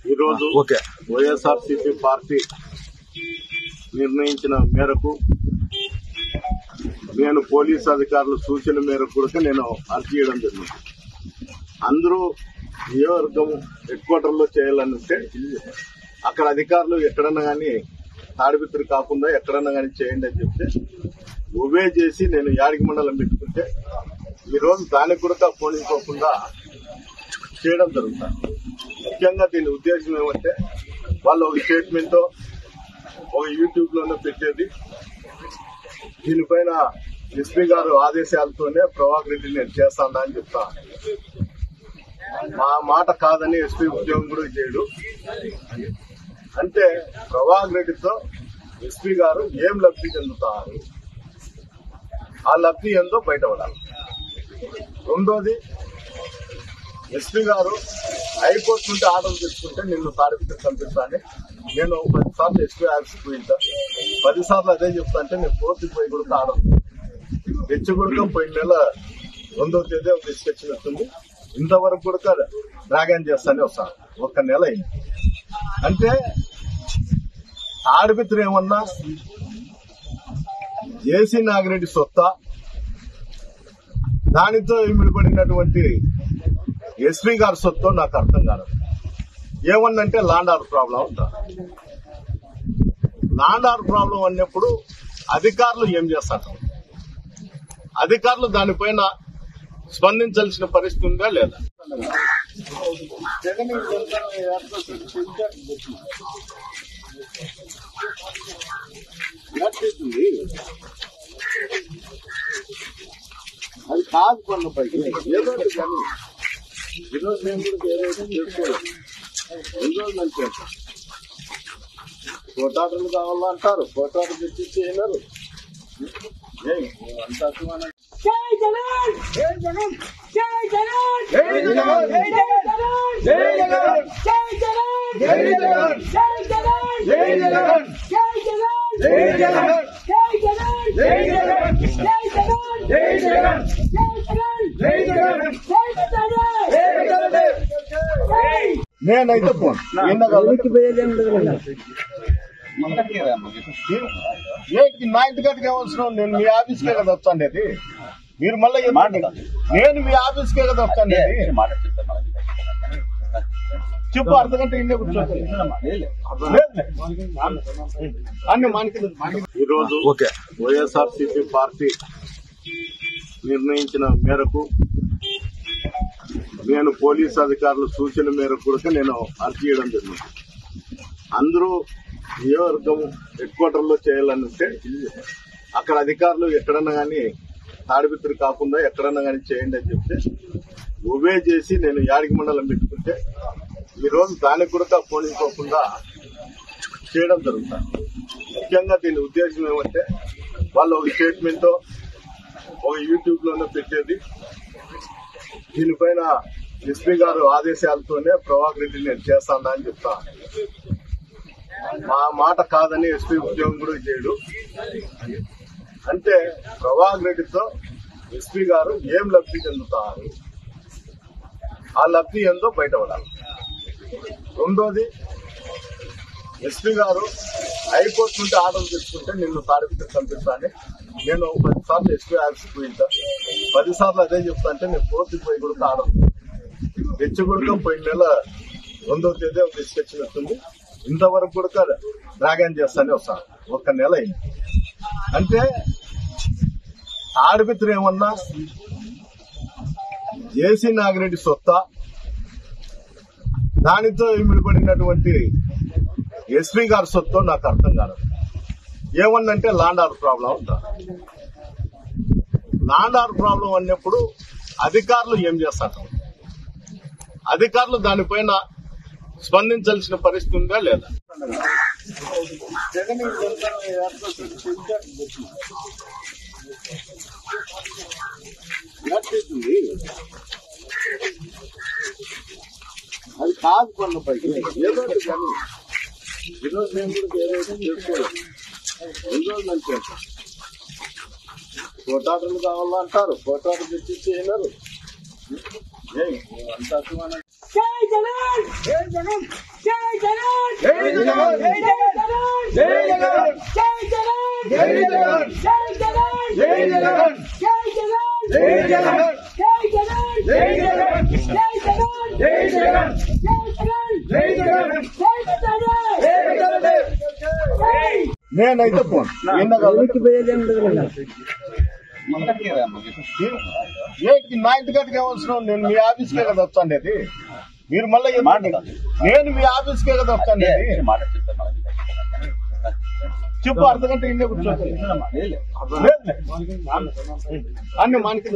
ఈరోజు వైఎస్ఆర్సీపీ పార్టీ నిర్ణయించిన మేరకు నేను పోలీసు అధికారుల సూచన మేరకు కూడా నేను అర్జీ చేయడం జరిగింది. అందరూ నియోజకవర్గం హెడ్ క్వార్టర్లో చేయాలనుంటే అక్కడ అధికారులు ఎక్కడన్నా కానీ తాడిపిత్రి కాకుండా ఎక్కడన్నా కానీ చేయండి అని చెప్తే ఒబే చేసి నేను యాడికి మండలం పెట్టుకుంటే ఈరోజు దానికి కూడా పోనీకోకుండా చేయడం జరుగుతుంది. ముఖ్యంగా దీని ఉద్దేశం ఏమంటే వాళ్ళు ఒక స్టేట్మెంట్ ఒక యూట్యూబ్ లోనే పెట్టేది. దీనిపైన ఎస్పీ గారు ఆదేశాలతోనే ప్రభాకర్ రెడ్డి నేను చేస్తాను అని చెప్తా. మా మాట కాదని ఎస్పీ ఉద్యోగం కూడా చేయడు. అంటే ప్రభాకర్ రెడ్డితో ఎస్పీ గారు ఏం లబ్ధి చెందుతారు, ఆ లబ్ధి ఏందో బయటపడాలి. రెండోది, ఎస్పీ గారు హైకోర్టు నుండి ఆర్డర్ తెచ్చుకుంటే నిన్ను తాడిపిత్రి పంపిస్తాను. నేను 10 సార్లు ఎస్పీ ఆఫీస్కి పోయింటా, 10 సార్లు అదే చెప్తా అంటే నేను కోర్టుకి పోయి కూడా ఆర్డర్ తెచ్చుకుంటాం. పోయిన నెల 2వ తేదీ ఒక డిస్కషన్ వస్తుంది. ఇంతవరకు కూడా డ్రాగన్ చేస్తానే వస్తాను. 1 నెల అయింది. అంటే తాడిపిత్రి ఏమన్నా జేసీ నాగిరెడ్డి సొత్తా, దానితో ఇమిడిపడినటువంటి ఎస్పీ గారి సొత్తు నాకు అర్థం కాదు. ఏమన్నంటే లాండ్ ఆర్డర్ ప్రాబ్లం ఉంటా. లాండ్ ఆర్డర్ ప్రాబ్లం అన్నప్పుడు అధికారులు ఏం చేస్తారు? అధికారులు దానిపైన స్పందించాల్సిన పరిస్థితి ఉందా లేదా? అది కాదు పనుల పైకి ఏదో కానీ ఈరోజు నేను కూడా ఏదైతే చేసుకోలేదు. 2 రోజులు మంచి కోటాటలు కావాలంటారు, కోటాటలు తెచ్చి చేయలేరు. అంత అభిమానం. జై జగన్, జై జగన్, జై జగన్, జై జగన్, జై జగన్, జై జగన్, జై జగన్, జై జగన్, జై జగన్, జై జగన్, జై జగన్, జై జగన్, జై జగన్, జై జగన్, జై జగన్, జై జగన్, జై జగన్, జై జగన్, జై నేనైతే పోను. నా ఇంటికాడికి ఏమవసరం? నేను మీ ఆఫీస్కే కదా వస్తాండేది. మీరు మళ్ళీ నేను మీ ఆఫీస్కే కదా వస్తాండేది. చెప్పు, అర్ధగంట ఇన్నే కూర్చోండి. ఈరోజు వైఎస్ఆర్సీపీ పార్టీ నిర్ణయించిన మేరకు నేను పోలీసు అధికారుల సూచన మేరకు కూడా నేను అర్జీ చేయడం జరిగింది. అందరూ నియోజకవర్గం హెడ్ క్వార్టర్లో చేయాలనుంటే అక్కడ అధికారులు ఎక్కడన్నా కానీ తాడిపిత్రి కాకుండా ఎక్కడన్నా కానీ చేయండి అని చెప్తే ఒబే చేసి నేను యాడికి మండలం పెట్టుకుంటే ఈరోజు దానికి కూడా పోనీకోకుండా చేయడం జరుగుతుంది. ముఖ్యంగా దీని ఉద్దేశం ఏమంటే వాళ్ళు ఒక స్టేట్మెంట్ ఒక యూట్యూబ్ లోనే పెట్టేది. దీనిపైన ఎస్పీ గారు ఆదేశాలతోనే ప్రభాకర్ రెడ్డి నేను చేస్తాను అని చెప్తా. మా మాట కాదని ఎస్పీ ఉద్యోగం కూడా చేయడు. అంటే ప్రభాకర్ రెడ్డితో ఎస్పీ గారు ఏం లబ్ధి చెందుతారు, ఆ లబ్ధి ఏందో బయటపడాలి. రెండోది, ఎస్పీ గారు హైకోర్టు నుండి ఆర్డర్ తెచ్చుకుంటే నిన్ను తాడిపిత్రి పంపిస్తాను. నేను 10 సార్లు ఎస్పీ ఆఫీస్కి పోయింటా, 10 సార్లు అదే చెప్తా అంటే నేను కోర్టుకి పోయి కూడా ఆర్డర్ తెచ్చుకుంటాం. పోయిన నెల 2వ తేదీ ఒక డిస్కషన్ వస్తుంది. ఇంతవరకు కూడా డ్రాగన్ చేస్తానే వస్తాను. 1 నెల అయింది. అంటే తాడిపిత్రి ఏమన్నా జేసీ నాగిరెడ్డి సొత్తా, దానితో ఇమిడిపడినటువంటి ఎస్పీ గారి సొత్తు నాకు అర్థం కాదు. ఏమన్నంటే లాండ్ ఆర్డర్ ప్రాబ్లం ఉంటా. లాండ్ ఆర్డర్ ప్రాబ్లం అన్నప్పుడు అధికారులు ఏం చేస్తారు? అధికారులు దానిపైన స్పందించాల్సిన పరిస్థితి ఉందా లేదా? అది కాదు పనుల పైకి ఏదో కానీ ఈరోజు నేను కూడా ఏదైతే చేసుకోలేదు. 2 రోజులు మంచి కోటాటలు కావాలంటారు, కోటాటలు తెచ్చి చేయలేరు. అంత అభిమానం. జై జగన్, జై జగన్, జై జగన్ జై జగన్ జై జగన్ జై జగన్ జై జగన్ జై జగన్ జై జగన్ జై జగన్ జై జగన్ జై జగన్ జై జగన్ జై జగన్ జై జగన్ జై జగన్ జై జగన్ జై జగన్ జై జై నేనైతే పోను నా ఇంటికి ఏమవసరం? నేను మీ ఆఫీస్కే కదా వస్తాండేది. మీరు మళ్ళీ నేను మీ ఆఫీస్కే కదా వస్తాండేది. చెప్పు, అర్ధగంట ఇన్నే కూర్చోండి. అన్ని మనకి